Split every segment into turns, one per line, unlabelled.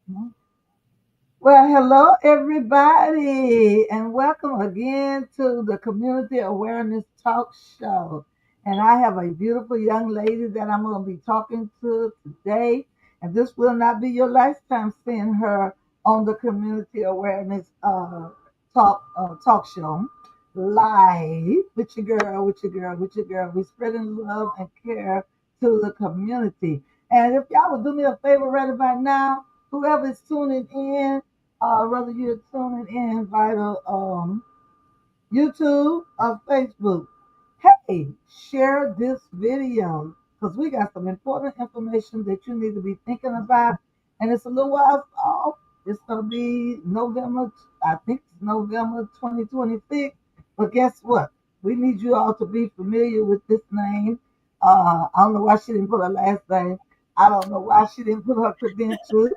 Well, hello everybody, and welcome again to the Community Awareness Talk Show. And I have a beautiful young lady that I'm going to be talking to today. And this will not be your last time seeing her on the Community Awareness talk show live with your girl, with your girl, with your girl. We're spreading love and care to the community. And if y'all would do me a favor right about now, whoever is tuning in, whether you're tuning in via YouTube or Facebook, hey, share this video because we got some important information that you need to be thinking about. And it's a little while off. It's going to be November, I think it's November 2026. But guess what? We need you all to be familiar with this name. I don't know why she didn't put her last name. I don't know why she didn't put her credentials.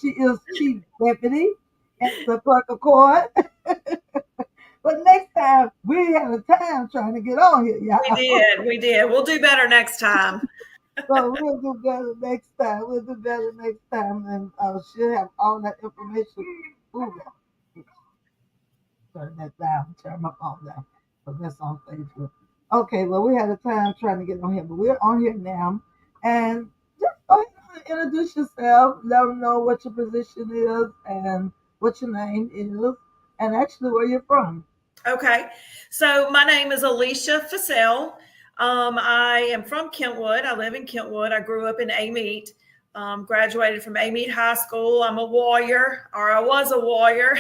She is Chief Deputy at the Clerk of Court. But next time we have a time trying to get on here,
We
y'all.
did. We did. We'll do better next time.
So we'll do better next time. We'll do better next time, and she'll have all that information. Ooh, turn that down. Turn my phone down. So that's on Facebook. Okay, well, we had a time trying to get on here, but we're on here now. And just go ahead and introduce yourself. Let them know what your position is and what your name is, and actually where you're from.
Okay. So my name is Alicia Fussell. I am from Kentwood. I live in Kentwood. I grew up in Amite. Graduated from Amite High School. I'm a warrior, or I was a warrior.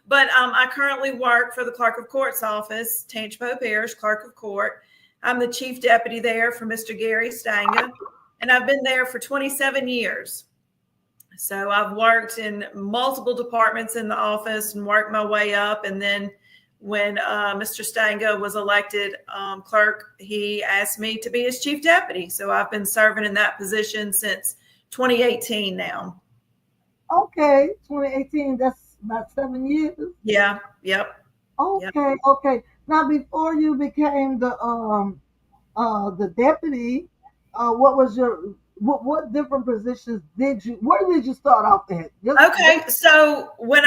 But I currently work for the Clerk of Court's office, Tangipahoa Parish Clerk of Court. I'm the chief deputy there for Mr. Gary Stanga, and I've been there for 27 years. So I've worked in multiple departments in the office and worked my way up. And then when Mr. Stanga was elected clerk, he asked me to be his chief deputy. So I've been serving in that position since 2018 now.
Okay, 2018, that's about 7 years.
Yeah. Yep. Yep.
Okay, okay. Now before you became the deputy, what was your what different positions did you where did you start off at?
Okay, so
Yeah.
when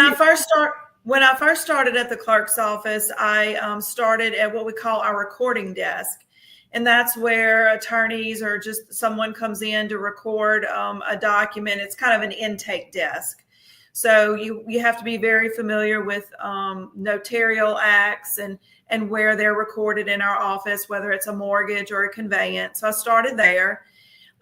I first started at the clerk's office, I started at what we call our recording desk, and that's where attorneys or just someone comes in to record a document. It's kind of an intake desk, so you have to be very familiar with notarial acts and where they're recorded in our office, whether it's a mortgage or a conveyance. So I started there,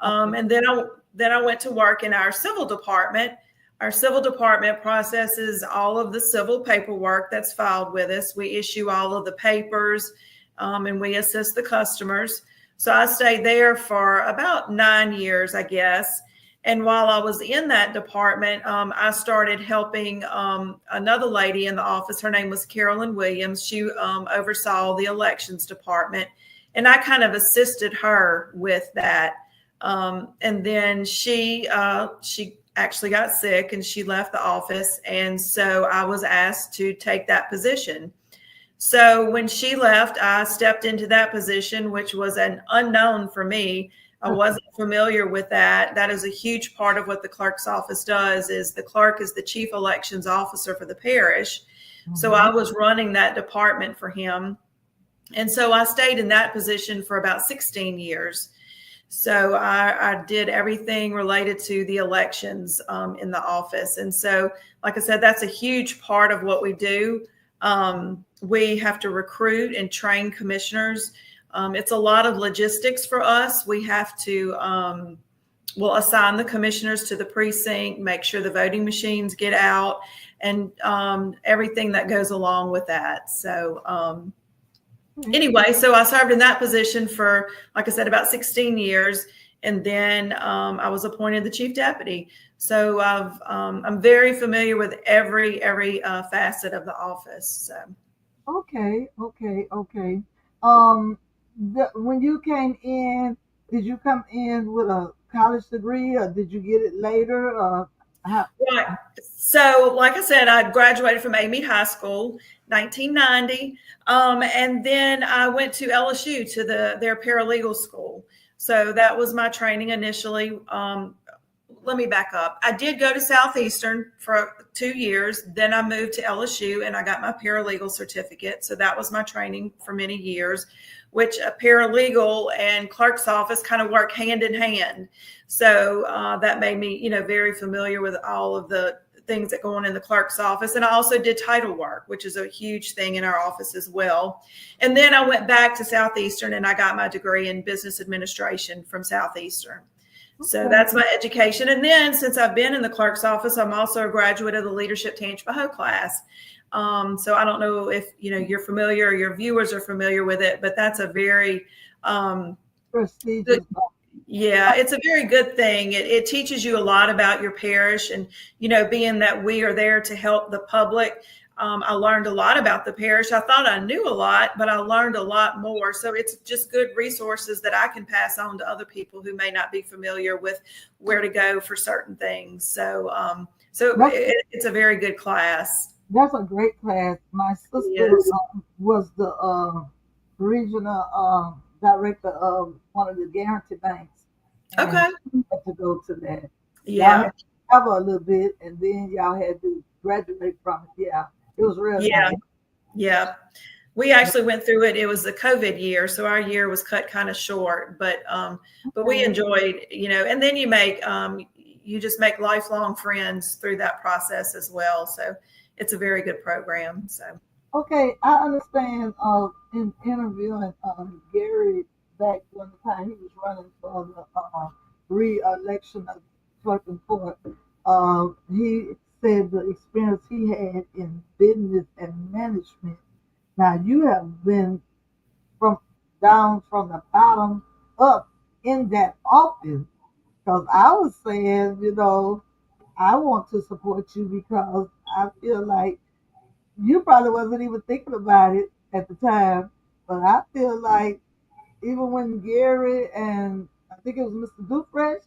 and then I went to work in our civil department. Our civil department processes all of the civil paperwork that's filed with us. We issue all of the papers, and we assist the customers. So I stayed there for about 9 years, I guess. And while I was in that department, I started helping another lady in the office. Her name was Carolyn Williams. She oversaw the elections department, and I kind of assisted her with that. And then she actually got sick and she left the office, and so I was asked to take that position. So when she left, I stepped into that position, which was an unknown for me. I wasn't familiar with that. That is a huge part of what the clerk's office does. Is the clerk is the chief elections officer for the parish. So I was running that department for him. And so I stayed in that position for about 16 years. So I did everything related to the elections in the office. And so, like I said, that's a huge part of what we do. We have to recruit and train commissioners. It's a lot of logistics for us. We have to, we'll assign the commissioners to the precinct, make sure the voting machines get out, and everything that goes along with that. So, anyway, so I served in that position for, like I said, about 16 years. And then I was appointed the chief deputy. So I'm very familiar with every facet of the office. So.
Okay, okay, okay. Um, when you came in, did you come in with a college degree, or did you get it later? How?
Right. So, like I said, I graduated from Amite High School, 1990, and then I went to LSU to their paralegal school. So that was my training initially. let me back up. I did go to Southeastern for 2 years. Then I moved to LSU and I got my paralegal certificate. So that was my training for many years, which a paralegal and clerk's office kind of work hand in hand. So that made me, very familiar with all of the things that go on in the clerk's office. And I also did title work, which is a huge thing in our office as well. And then I went back to Southeastern and I got my degree in business administration from Southeastern. So that's my education. And then since I've been in the clerk's office, I'm also a graduate of the Leadership Tangipahoa class. So I don't know if, you're familiar or your viewers are familiar with it, but that's a very
prestigious.
Yeah, it's a very good thing. It teaches you a lot about your parish and, being that we are there to help the public. I learned a lot about the parish. I thought I knew a lot, but I learned a lot more. So it's just good resources that I can pass on to other people who may not be familiar with where to go for certain things. So, it's a very good class.
That's a great class. My sister was the regional director of one of the guarantee banks.
Okay.
She had to go to that.
Yeah.
Y'all had to cover a little bit, and then y'all had to graduate from it. Yeah, it was real.
Yeah.
Nice.
Yeah. We actually went through it. It was the COVID year, so our year was cut kind of short, but we enjoyed, and then you just make lifelong friends through that process as well. So it's a very good program. So.
Okay, I understand in interviewing Gary back when the time he was running for the re-election of clerk and court, he said the experience he had in business and management. Now you have been down from the bottom up in that office, because I was saying, I want to support you because I feel like you probably wasn't even thinking about it at the time, but I feel like even when Gary and I think it was Mr. Dufresne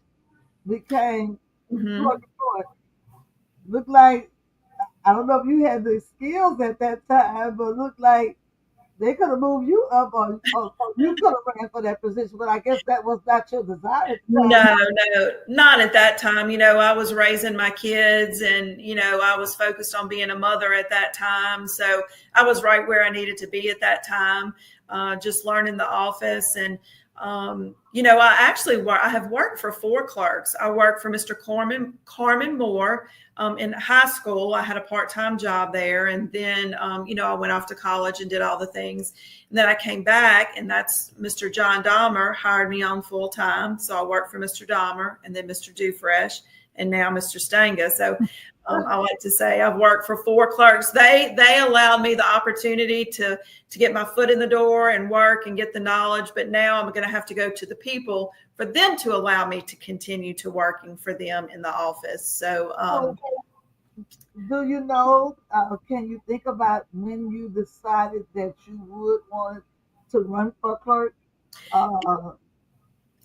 became court, looked like, I don't know if you had the skills at that time, but looked like they could have moved you up, or you could have ran for that position. But I guess that was not your desire.
No, not at that time. I was raising my kids and, I was focused on being a mother at that time. So I was right where I needed to be at that time, just learning the office. And, I have worked for 4 clerks. I worked for Mr. Carmen Moore. In high school, I had a part-time job there. And then, I went off to college and did all the things. And then I came back, and that's Mr. John Dahmer hired me on full-time. So I worked for Mr. Dahmer and then Mr. Dufresne and now Mr. Stanga. So I like to say I've worked for 4 clerks. They allowed me the opportunity to get my foot in the door and work and get the knowledge. But now I'm going to have to go to the people for them to allow me to continue to working for them in the office. So,
do you know, can you think about when you decided that you would want to run for clerk?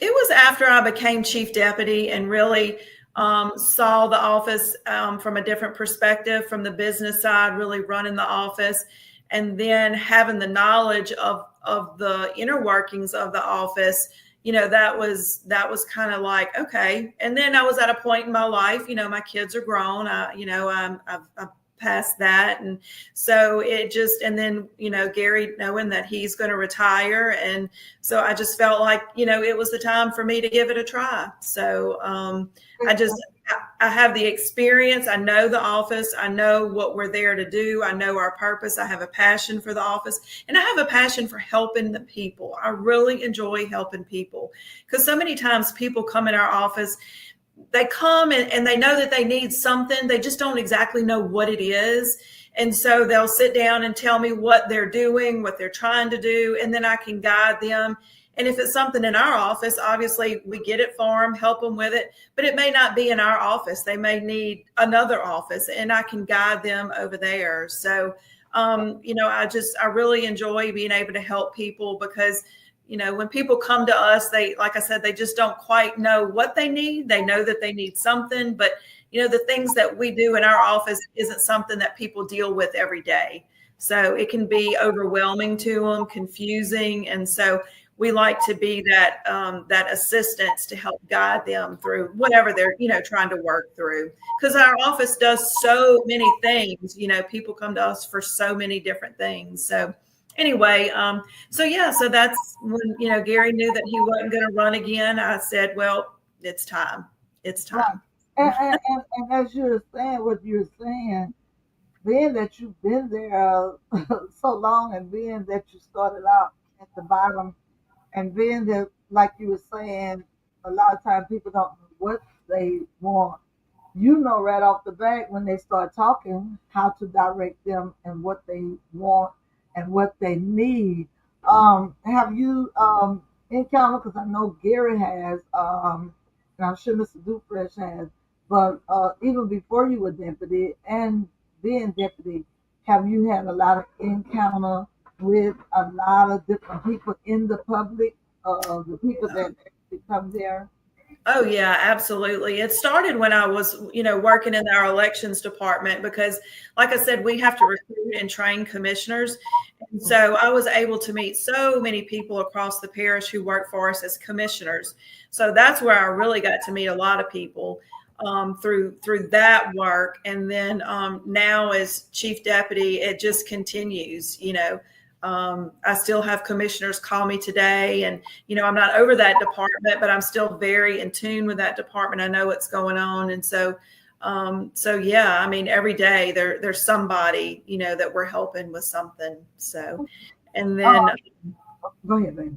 It was after I became chief deputy and really saw the office from a different perspective, from the business side, really running the office, and then having the knowledge of the inner workings of the office. That was kind of like, okay. And then I was at a point in my life, my kids are grown. I've past that. And so and then, Gary knowing that he's going to retire. And so I just felt like, it was the time for me to give it a try. So I have the experience. I know the office. I know what we're there to do. I know our purpose. I have a passion for the office, and I have a passion for helping the people. I really enjoy helping people, because so many times people come in our office, they come and they know that they need something. They just don't exactly know what it is. And so they'll sit down and tell me what they're doing, what they're trying to do, and then I can guide them. And if it's something in our office, obviously we get it for them, help them with it, but it may not be in our office. They may need another office, and I can guide them over there. So, I really enjoy being able to help people, because, when people come to us, like I said, they just don't quite know what they need. They know that they need something, but, the things that we do in our office isn't something that people deal with every day. So it can be overwhelming to them, confusing. And so we like to be that that assistance to help guide them through whatever they're trying to work through, because our office does so many things. People come to us for so many different things. So anyway, so yeah, so that's when Gary knew that he wasn't going to run again. I said, well, it's time. It's
Right.
time.
And as you're saying what you're saying, being that you've been there so long, and being that you started out at the bottom, and being that, like you were saying, a lot of times people don't know what they want. You know right off the bat when they start talking how to direct them and what they want and what they need. Have you encountered? Because I know Gary has, and I'm sure Mr. Dufresh has. But even before you were deputy and being deputy, have you had a lot of encounter with a lot of different people in the public, the people that actually come there?
Oh yeah, absolutely. It started when I was, working in our elections department because, like I said, we have to recruit and train commissioners. And so I was able to meet so many people across the parish who work for us as commissioners. So that's where I really got to meet a lot of people through that work. And then now as chief deputy, it just continues. I still have commissioners call me today, and I'm not over that department, but I'm still very in tune with that department. I know what's going on, and so yeah, I mean, every day there's somebody that we're helping with something. So, and then.
Go ahead, baby.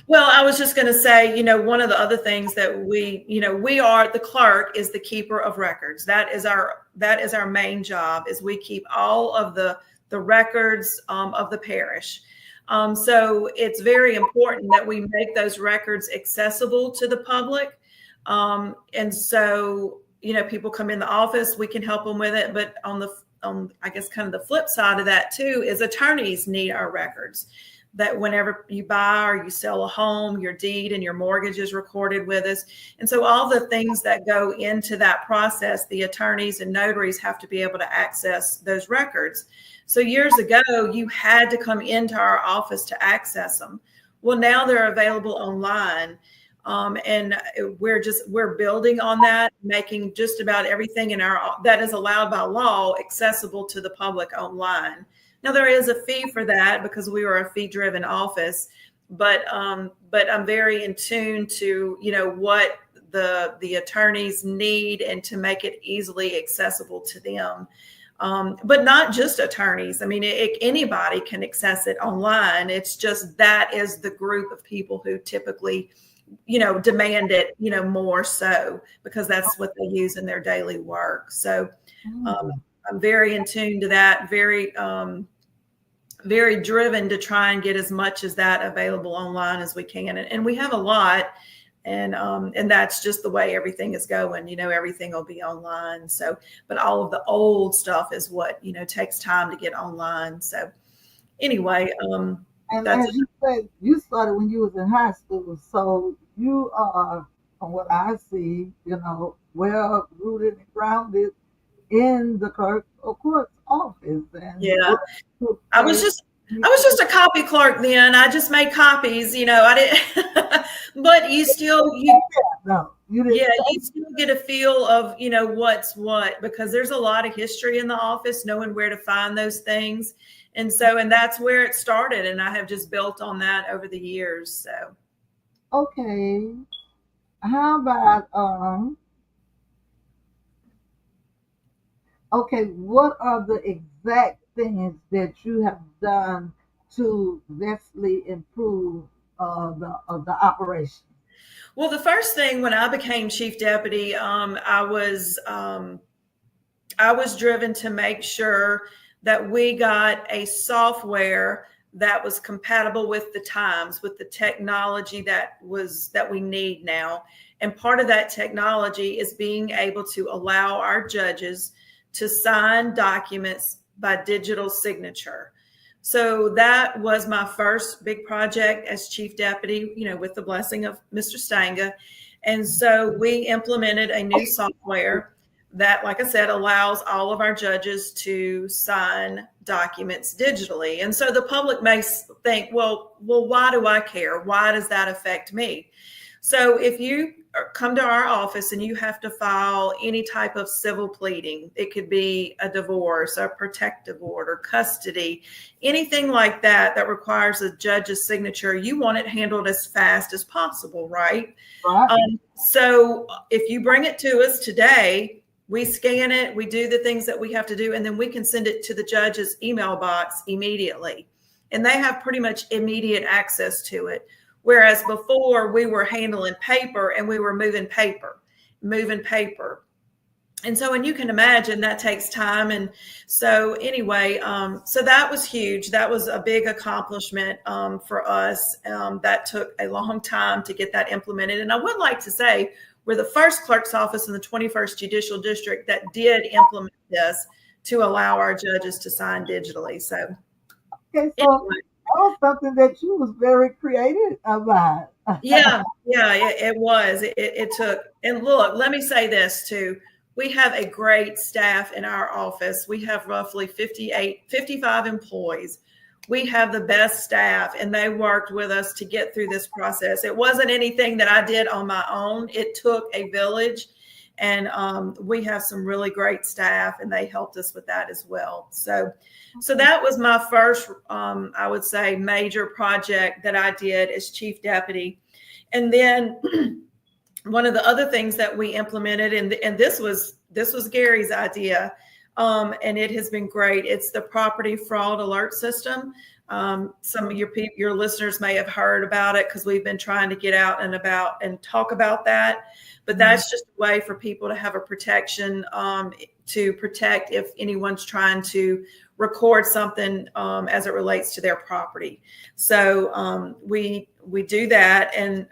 Well, I was just going to say, one of the other things that we are, the clerk is the keeper of records. That is our main job, is we keep all of the records of the parish. So it's very important that we make those records accessible to the public. And so, people come in the office, we can help them with it. But on I guess kind of the flip side of that too is attorneys need our records. That whenever you buy or you sell a home, your deed and your mortgage is recorded with us. And so all the things that go into that process, the attorneys and notaries have to be able to access those records. So years ago, you had to come into our office to access them. Well, now they're available online. And we're building on that, making just about everything that is allowed by law accessible to the public online. Now there is a fee for that because we are a fee-driven office, but I'm very in tune to what the attorneys need and to make it easily accessible to them. But not just attorneys. I mean, anybody can access it online. It's just that is the group of people who typically demand it more so because that's what they use in their daily work. So I'm very in tune to that, very driven to try and get as much as that available online as we can. And we have a lot, and that's just the way everything is going. Everything will be online. So, but all of the old stuff is what, takes time to get online. So anyway,
And
that's
as you said, you started when you was in high school, so you are, from what I see, well rooted and grounded in the clerk of court's office. And
yeah. I was just a copy clerk then. I just made copies, I didn't, but you
no, you didn't.
yeah, you still get a feel of, what's what, because there's a lot of history in the office, knowing where to find those things. And that's where it started. And I have just built on that over the years. So.
Okay. How about, okay, what are the exact things that you have done to vastly improve the operation?
Well, the first thing when I became chief deputy, I was driven to make sure that we got a software that was compatible with the times, with the technology that we need now. And part of that technology is being able to allow our judges to sign documents by digital signature. So that was my first big project as chief deputy, with the blessing of Mr. Stanga. And so we implemented a new software that, like I said, allows all of our judges to sign documents digitally. And so the public may think, well, why do I care? Why does that affect me? So if you come to our office and you have to file any type of civil pleading, it could be a divorce, a protective order, custody, anything like that that requires a judge's signature, you want it handled as fast as possible, right?
Right.
So if you bring it to us today, we scan it, we do the things that we have to do, and then we can send it to the judge's email box immediately. And they have pretty much immediate access to it. Whereas before we were handling paper and we were moving paper. And so, and you can imagine that takes time. And so anyway, so that was huge. That was a big accomplishment for us. That took a long time to get that implemented. And I would like to say we're the first clerk's office in the 21st Judicial District that did implement this to allow our judges to sign digitally. So,
Okay, so
anyway.
that was something that you was very creative about.
Yeah, it was. It took, and look, let me say this too. We have a great staff in our office. We have roughly 55 employees. We have the best staff, and they worked with us to get through this process. It wasn't anything that I did on my own. It took a village, and we have some really great staff, and they helped us with that as well. So that was my first, I would say, major project that I did as chief deputy. And then one of the other things that we implemented, and this was Gary's idea, and it has been great. It's the property fraud alert system. Some of your listeners may have heard about it because we've been trying to get out and about and talk about that. But that's just a way for people to have a protection to protect if anyone's trying to record something as it relates to their property. So we do that, and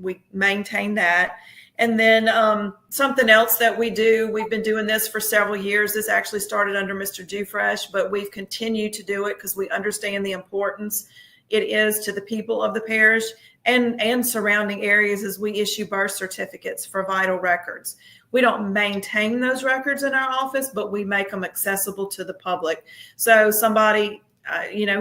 we maintain that. And then something else that we do, we've been doing this for several years. This actually started under Mr. Dufresh, but we've continued to do it because we understand the importance it is to the people of the parish and surrounding areas as we issue birth certificates for vital records. We don't maintain those records in our office, but we make them accessible to the public. So somebody,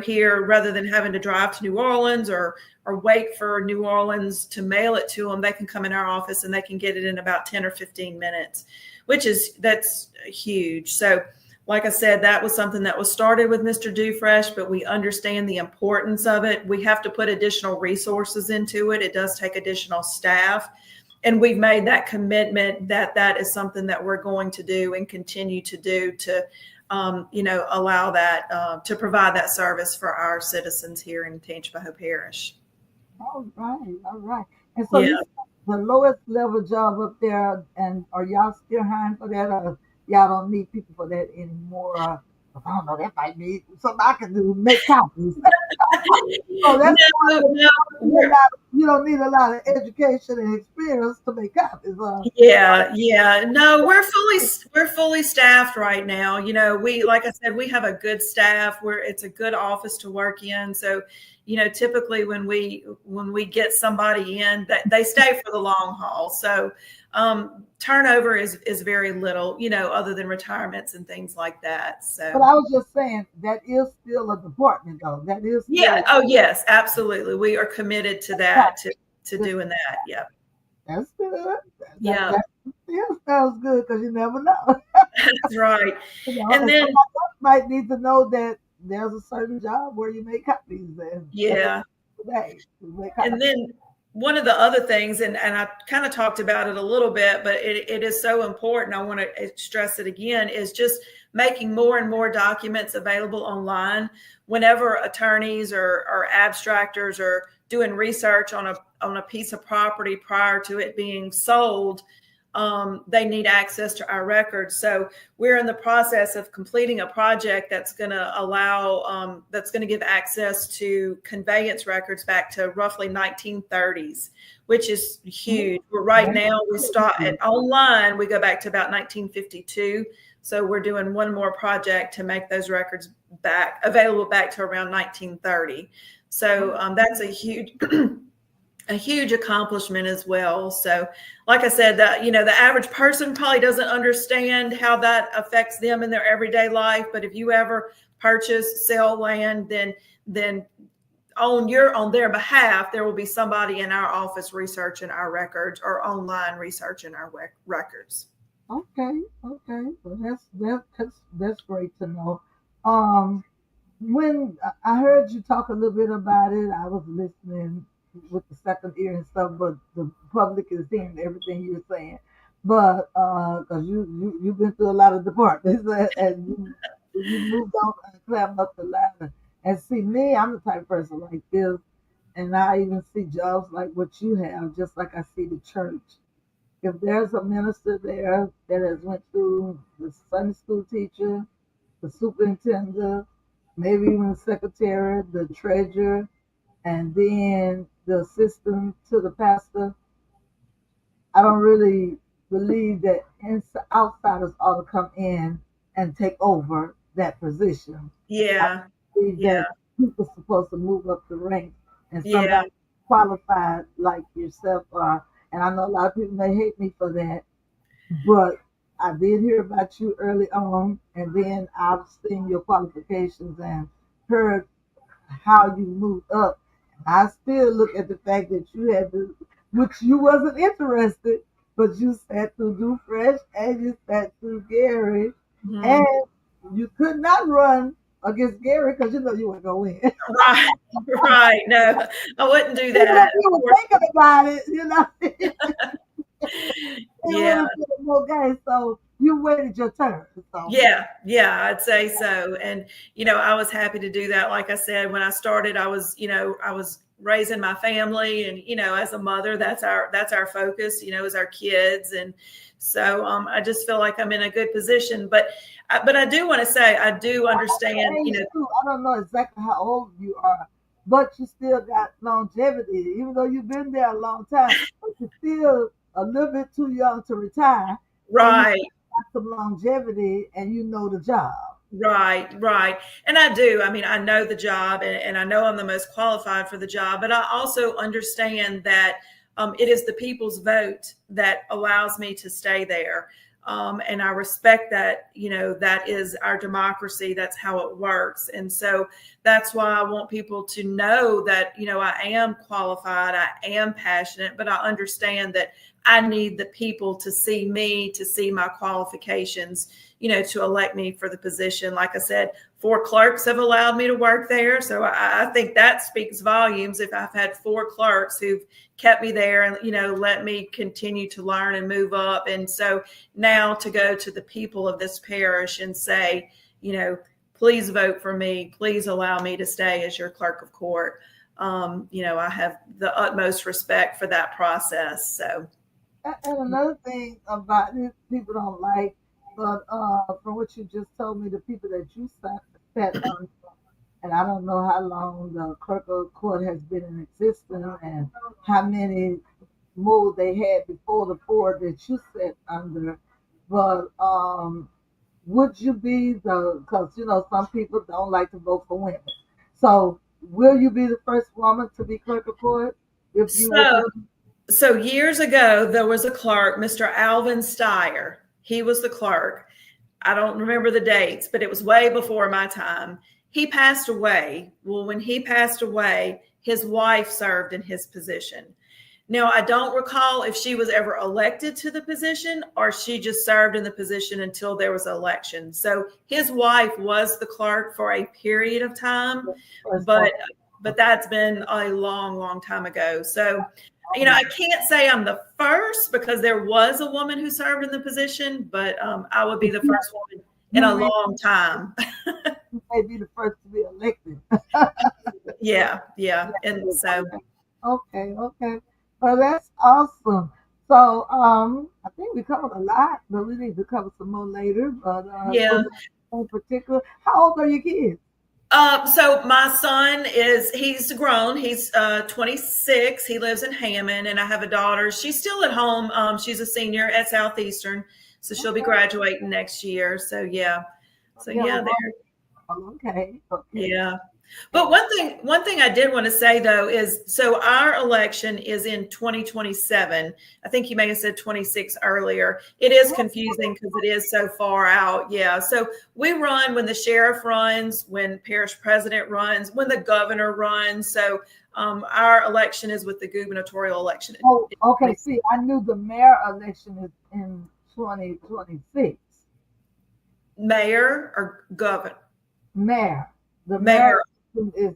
here, rather than having to drive to New Orleans or wait for New Orleans to mail it to them, they can come in our office and they can get it in about 10 or 15 minutes, that's huge. So like I said, that was something that was started with Mr. Dufresh, but we understand the importance of it. We have to put additional resources into it. It does take additional staff. And we've made that commitment that is something that we're going to do and continue to do to, allow that, to provide that service for our citizens here in Tangipahoa Parish.
All right. And so
Yeah.
this is the lowest level job up there, and are y'all still hiring for that, or y'all don't need people for that anymore? I don't know, that might be something I can do, make copies. So that's you don't need a lot of education and experience to make copies.
Yeah. No, we're fully staffed right now. Like I said, we have a good staff where it's a good office to work in. So, typically when we get somebody in, that they stay for the long haul. So turnover is very little, other than retirements and things like that. So,
but I was just saying that is still a department, though. That is
yeah. Oh, yes, absolutely. We are committed to that, to doing that. Yeah.
That's good.
Yeah.
That sounds good because you never know.
That's right. And then
might need to know that there's a certain job where you make copies.
Yeah. And then one of the other things, and I kind of talked about it a little bit, but it is so important, I want to stress it again, is just making more and more documents available online. Whenever attorneys or abstractors are doing research on a piece of property prior to it being sold, they need access to our records. So we're in the process of completing a project that's going to give access to conveyance records back to roughly 1930s, which is huge. Right now we start at online, we go back to about 1952. So we're doing one more project to make those records available back to around 1930. So that's a a huge accomplishment as well. So, like I said, that the average person probably doesn't understand how that affects them in their everyday life. But if you ever purchase, sell land, then on their behalf, there will be somebody in our office researching our records or online researching our records.
Okay, okay. Well, that's great to know. Um, when I heard you talk a little bit about it, I was listening with the second ear and stuff, but the public is hearing everything you're saying. But because you've been through a lot of departments and you moved on and climbed up the ladder. And see me, I'm the type of person like this, and I even see jobs like what you have, just like I see the church. If there's a minister there that has went through the Sunday school teacher, the superintendent, maybe even the secretary, the treasurer, and then the assistant to the pastor, I don't really believe that outsiders ought to come in and take over that position. I
Yeah,
believe
yeah,
that people are supposed to move up the ranks and
yeah.
somebody qualified like yourself are. And I know a lot of people may hate me for that, but I did hear about you early on, and then I've seen your qualifications and heard how you moved up. I still look at the fact that you had to, which you wasn't interested, but you sat through Do Fresh and you sat through Gary,
Mhm.
and you could not run against Gary because you know you weren't going to win.
Right, right. No, I wouldn't do
Even
that.
if you
Of
were
course.
thinking about it, it
Yeah,
would have been more game. So you waited your turn. So
yeah, yeah, I'd say so. And, I was happy to do that. Like I said, when I started, I was raising my family and, as a mother, that's our focus, is our kids. And so I just feel like I'm in a good position. But I do want to say, I do understand,
age too. I don't know exactly how old you are, but you still got longevity. Even though you've been there a long time, but you're still a little bit too young to retire, and you
right.
got some longevity, and you know the job.
Right, right. And I do. I mean, I know the job and I know I'm the most qualified for the job, but I also understand that it is the people's vote that allows me to stay there. And I respect that, that is our democracy. That's how it works. And so that's why I want people to know that, I am qualified, I am passionate, but I understand that I need the people to see me, to see my qualifications, to elect me for the position. Like I said, 4 clerks have allowed me to work there. So I think that speaks volumes if I've had 4 clerks who've kept me there and, let me continue to learn and move up. And so now to go to the people of this parish and say, please vote for me. Please allow me to stay as your clerk of court. I have the utmost respect for that process. So,
And another thing about it, people don't like, but from what you just told me, the people that you sat on, and I don't know how long the clerk of court has been in existence and how many more they had before the four that you sat under. But would you be because some people don't like to vote for women. So will you be the first woman to be clerk of court if you were
so
president?
So years ago, there was a clerk, Mr. Alvin Steyer. He was the clerk. I don't remember the dates, but it was way before my time. He passed away. Well, when he passed away, his wife served in his position. Now, I don't recall if she was ever elected to the position or she just served in the position until there was an election. So his wife was the clerk for a period of time,
First
but
woman.
but that's been a long, long time ago. So,
Oh,
I can't say I'm the first because there was a woman who served in the position, but I would be
but
the first woman in
you
a
may,
long time.
you may be the first to be elected.
Yeah, yeah. And so,
Okay, okay. Well, that's awesome. So, I think we covered a lot, but we need to cover some more later. But
yeah.
was there in particular, how old are your kids?
So my son he's grown. He's 26. He lives in Hammond, and I have a daughter. She's still at home. She's a senior at Southeastern, so she'll be
Okay,
graduating next year. So yeah,
you have a
there.
okay, okay.
Yeah. But one thing I did want to say though is so our election is in 2027. I think you may have said 26 earlier. It is confusing because it is so far out. Yeah. So we run when the sheriff runs, when parish president runs, when the governor runs. So our election is with the gubernatorial election.
Oh, okay. See, I knew the mayor election is in 2026.
Mayor or governor?
Mayor. The mayor
Mayor.
is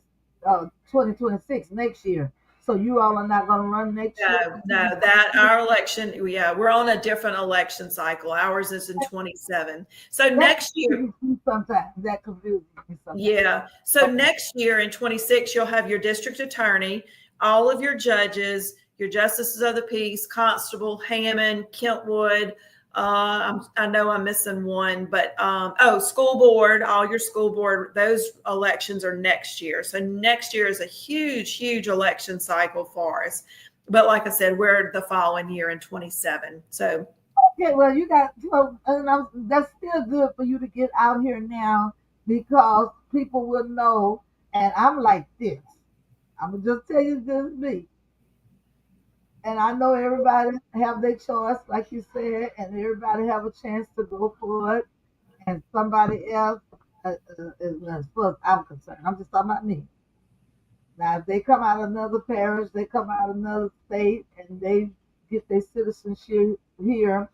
2026 next year. So you all are not going to run next year?
No, that our election, yeah, we're on a different election cycle. Ours is in 27. So next year,
sometimes that confuses me sometimes.
yeah. So next year in 26, you'll have your district attorney, all of your judges, your justices of the peace, Constable, Hammond, Kentwood. I know I'm missing one, but school board, all your school board, those elections are next year. So next year is a huge, huge election cycle for us. But like I said, we're the following year in 27. So
okay, well, you got that's still good for you to get out here now because people will know. And I'm like this. I'm gonna just tell you this me. And I know everybody have their choice, like you said, and everybody have a chance to go for it. And somebody else, as far as I'm concerned, I'm just talking about me. Now, if they come out of another parish, they come out of another state, and they get their citizenship here,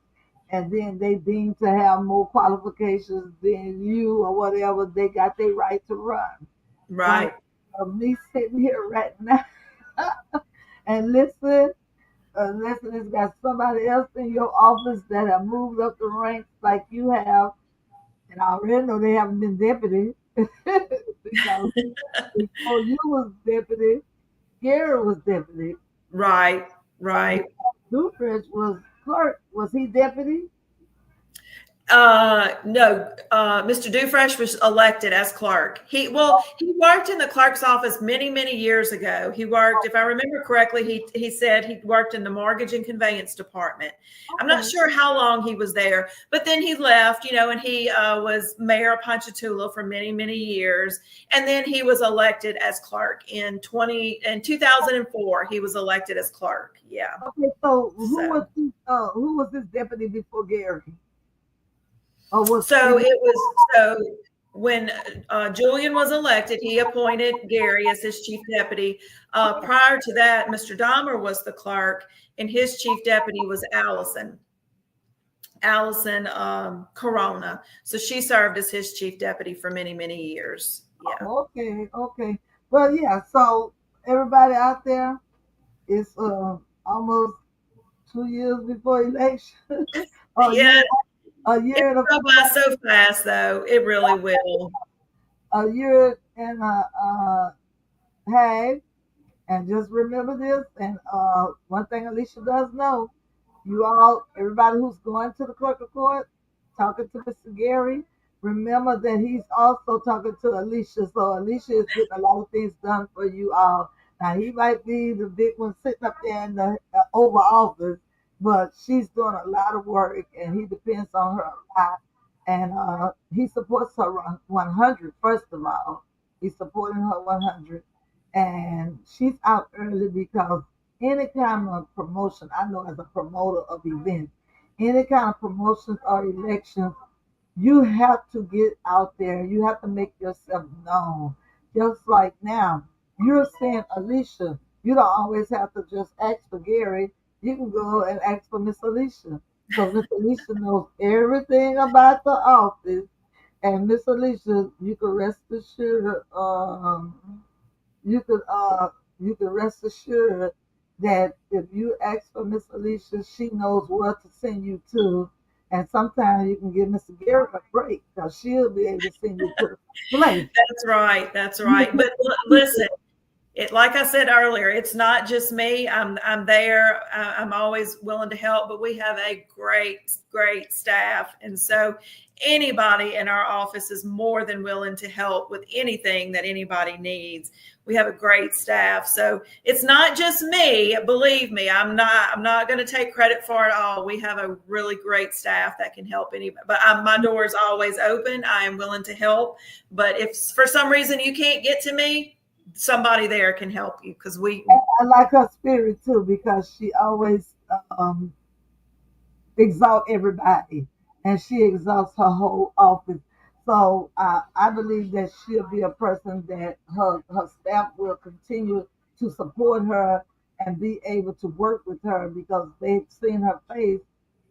and then they deem to have more qualifications than you or whatever, they got their right to run.
right.
Like me sitting here right now and listen. Unless it's got somebody else in your office that have moved up the ranks like you have, and I already know they haven't been deputy because before you was deputy, Gary was deputy,
Right,
and
right.
Dufresne was clerk. Was he deputy?
No, Mr. Dufresne was elected as clerk. He worked in the clerk's office many, many years ago. He worked, if I remember correctly, he said he worked in the mortgage and conveyance department. I'm not
Okay.
sure how long he was there, but then he left, and he was mayor of Ponchatoula for many, many years. And then he was elected as clerk in 2004. He was elected as clerk. Yeah.
Okay, so
So.
who was this deputy before Gary? Or was
So it was when Julian was elected, he appointed Gary as his chief deputy. Prior to that, Mr. Dahmer was the clerk, and his chief deputy was Allison Corona. So she served as his chief deputy for many, many years. Yeah.
okay, okay. Well, yeah. So everybody out there, it's almost 2 years before election. a
Yeah,
year, a
it
year and a
will go by so fast, though. It really will.
a year and a half. And just remember this. And one thing Alicia does know, you all, everybody who's going to the clerk of court, talking to Mr. Gary, remember that he's also talking to Alicia. So Alicia is getting a lot of things done for you all. Now he might be the big one sitting up there in the Oval Office, but she's doing a lot of work, and he depends on her a lot. And he supports her 100. First of all, he's supporting her 100, and she's out early because any kind of promotion, I know as a promoter of events, any kind of promotions or elections, you have to get out there. You have to make yourself known. Just like now, you're saying Alicia. You don't always have to just ask for Gary. You can go and ask for Miss Alicia. So Miss Alicia knows everything about the office. And Miss Alicia, you can rest assured, you could rest assured that if you ask for Miss Alicia, she knows where to send you to. And sometimes you can give Mr. Gary a break because she'll be able to send you to the place.
That's right. That's right. But listen. like I said earlier, it's not just me. I'm there. I'm always willing to help, but we have a great staff. And so anybody in our office is more than willing to help with anything that anybody needs. We have a great staff. So it's not just me. Believe me, I'm not going to take credit for it all. We have a really great staff that can help anybody. But my door is always open. I am willing to help. But if for some reason you can't get to me, somebody there can help you, because we
I like her spirit too because she always um, exalt everybody, and she exalts her whole office. So I believe that she'll be a person that her staff will continue to support her and be able to work with her because they've seen her face.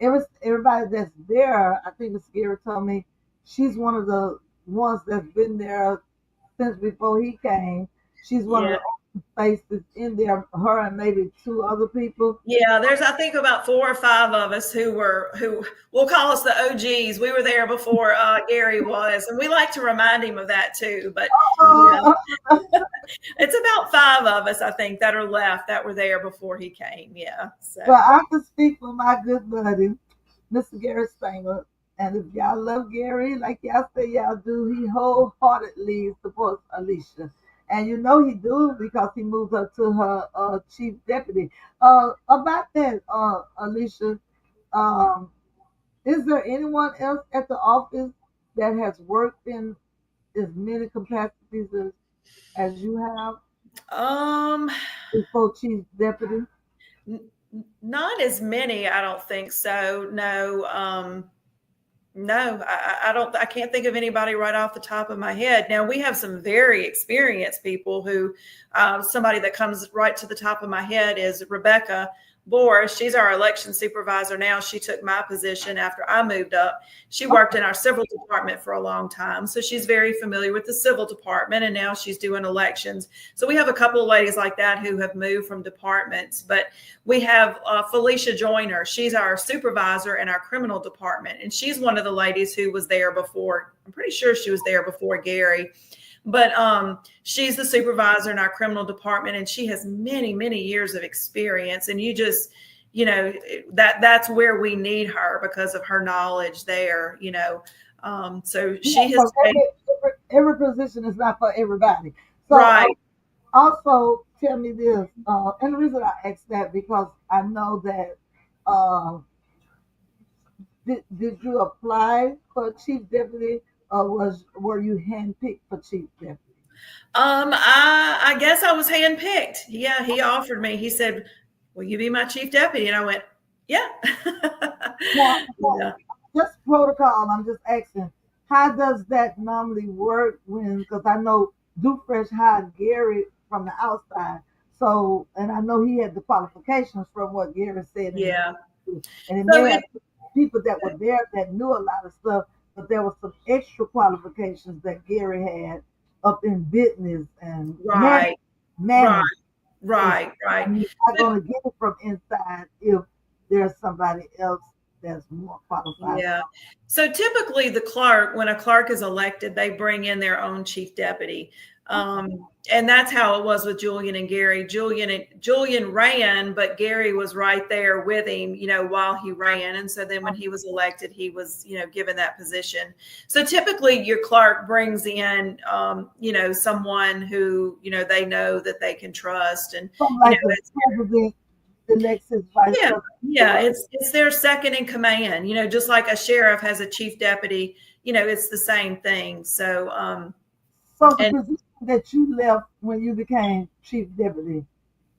Everybody that's there, I think Miss Gary told me, she's one of the ones that's been there since before he came. She's one of
yeah.
the oldest faces in there, her and maybe two other people.
Yeah, there's I think about 4 or 5 of us who we'll call us the OGs. We were there before Gary was, and we like to remind him of that too. But
Uh,
yeah, it's about 5 of us, I think, that are left that were there before he came. Yeah. So
but I can speak for my good buddy, Mr. Gary Stanger. And if y'all love Gary, like y'all say y'all do, he wholeheartedly supports Alicia. And you know he do because he moved her to her chief deputy. About that, Alicia, um, is there anyone else at the office that has worked in as many capacities as you have
um
before chief deputy?
not as many, I don't think so. No. No, I don't. I can't think of anybody right off the top of my head. Now we have some very experienced people who, somebody that comes right to the top of my head is Rebecca Boris. She's our election supervisor now. She took my position after I moved up. She worked in our civil department for a long time, so she's very familiar with the civil department. And now she's doing elections. So we have a couple of ladies like that who have moved from departments. But we have Felicia Joyner. She's our supervisor in our criminal department, and she's one of the ladies who was there before. I'm pretty sure she was there before Gary. But she's the supervisor in our criminal department, and she has many years of experience. And you just, that's where we need her because of her knowledge there. So
Yeah,
she has
so every position is not for everybody. So
right.
also tell me this, and the reason I asked that because I know that uh, did you apply for chief deputy or were you handpicked for chief deputy?
I guess I was handpicked. Yeah, he offered me. He said, "Will you be my chief deputy?" And I went, "Yeah."
Now,
Yeah.
just protocol. I'm just asking, how does that normally work when? Because I know Dufresh hired Gary from the outside, so and I know he had the qualifications from what Gary said in the
Yeah.
interview, and it
So
may
it,
have people that were there that knew a lot of stuff, but there was some extra qualifications that Gary had up in business and
right, right,
management. And so
right.
you're not going to get it from inside if there's somebody else that's more qualified.
Yeah. So typically the clerk, when a clerk is elected, they bring in their own chief deputy. And that's how it was with Julian and Gary. Julian ran, but Gary was right there with him, while he ran. And so then when he was elected, he was, given that position. So typically your clerk brings in, someone who, they know that they can trust. And,
Something like the president elects his vice
yeah,
president.
yeah, it's their second in command, just like a sheriff has a chief deputy, it's the same thing. So,
So the
and
position that you left when you became chief deputy,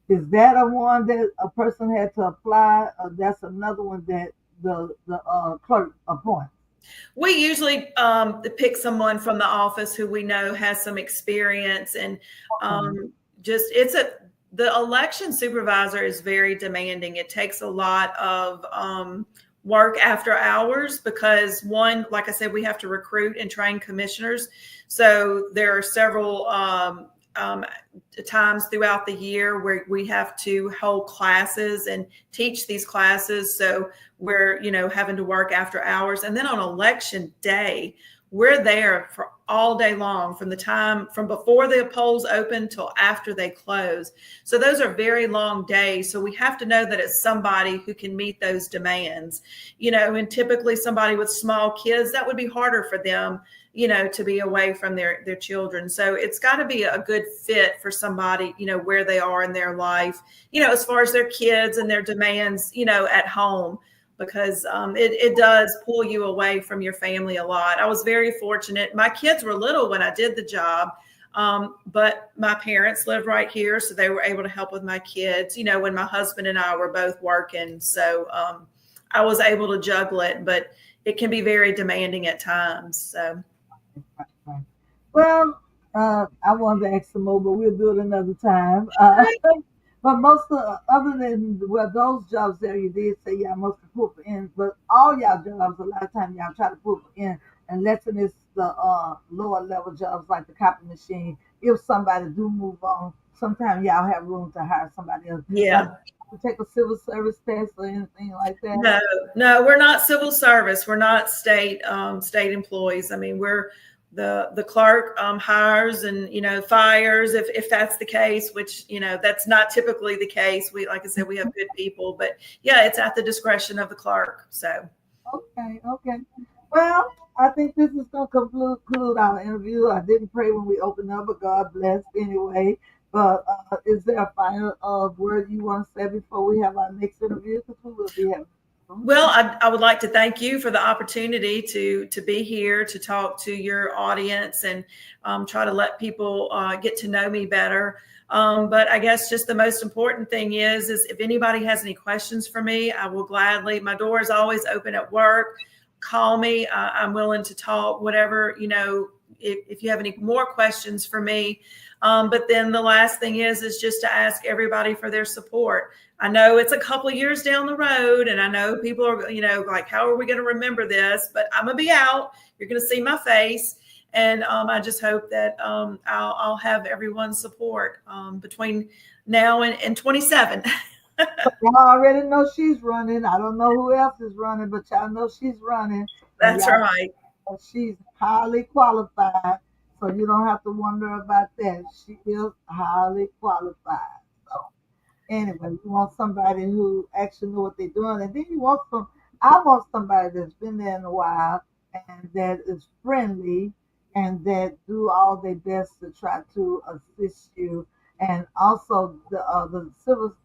is that a one that a person had to apply, or that's another one that the clerk appoints?
we usually pick someone from the office who we know has some experience, and
Okay.
just the election supervisor is very demanding. It takes a lot of work after hours because one, like I said, we have to recruit and train commissioners. So there are several times throughout the year where we have to hold classes and teach these classes. So we're, having to work after hours. And then on election day, we're there for all day long from before the polls open till after they close. So those are very long days. So we have to know that it's somebody who can meet those demands, and typically somebody with small kids, that would be harder for them, to be away from their children. So it's got to be a good fit for somebody, where they are in their life, as far as their kids and their demands, at home, because it does pull you away from your family a lot. I was very fortunate. My kids were little when I did the job, but my parents lived right here, so they were able to help with my kids, when my husband and I were both working. So I was able to juggle it, but it can be very demanding at times. So.
Right. Well, I wanted to ask some more, but we'll do it another time. But most of, other than those jobs there, you did say y'all must have put in, but all y'all jobs, a lot of times y'all try to put in, unless it's the lower level jobs like the copy machine. If somebody do move on, sometimes y'all have room to hire somebody else. Like
Yeah.
to take a civil service test or anything like that.
No, no, we're not civil service. We're not state employees. I mean, we're the clerk hires and fires if that's the case, which that's not typically the case. We, like I said, we have good people, but yeah, it's at the discretion of the clerk. So.
Okay, okay. Well, I think this is going to conclude our interview. I didn't pray when we opened up, but God blessed anyway. But is there a final word you want to say before we have our next interview? Because we will be having.
Well, I would like to thank you for the opportunity to be here to talk to your audience and try to let people get to know me better. But I guess just the most important thing is if anybody has any questions for me, I will gladly. My door is always open at work. Call me. I'm willing to talk. Whatever if you have any more questions for me. But then the last thing is just to ask everybody for their support. I know it's a couple of years down the road, and I know people are, like, how are we going to remember this? But I'm going to be out. You're going to see my face. And I just hope that I'll have everyone's support between now and 27.
Y'all already know she's running. I don't know who else is running, but y'all know she's running. And
That's
y'all
right.
know she's highly qualified. So you don't have to wonder about that. She is highly qualified. So anyway, you want somebody who actually know what they're doing, and then I want somebody that's been there in a while and that is friendly and that do all their best to try to assist you. And also the civil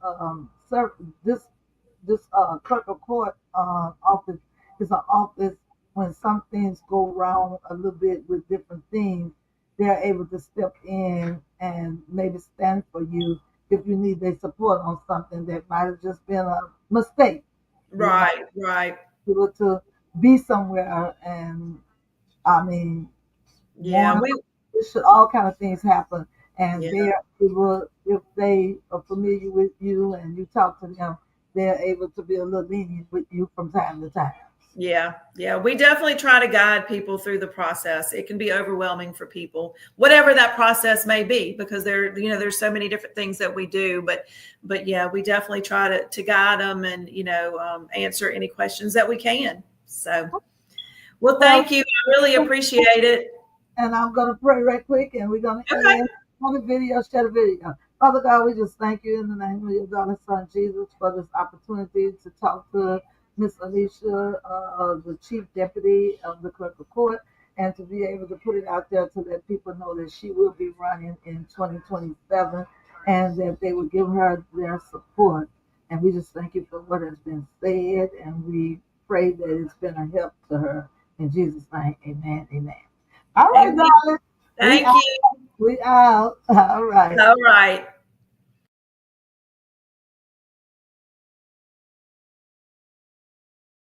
this clerk of court office is an office when some things go wrong a little bit with different things, they're able to step in and maybe stand for you if you need their support on something that might have just been a mistake. You might
Right, right.
be able to be somewhere and I mean
Yeah,
one it should all kind of things happen and
yeah.
they're able if they are familiar with you and you talk to them, they're able to be a little lenient with you from time to time.
Yeah, yeah, we definitely try to guide people through the process. It can be overwhelming for people, whatever that process may be, because there's so many different things that we do. But yeah, we definitely try to guide them and answer any questions that we can. So, well,
Well,
thank you. I really appreciate it.
and I'm going to pray right quick, and we're going to
Okay.
end on the video, share the video. Father God, we just thank you in the name of your daughter, son Jesus, for this opportunity to talk to Miss Alicia, the Chief Deputy of the Clerk of Court, and to be able to put it out there to let people know that she will be running in 2027 and that they will give her their support. And we just thank you for what has been said, and we pray that it's been a help to her. In Jesus' name, amen, amen. All right,
Amen.
darling. We
Thank
out.
you.
We out. All right.
All right.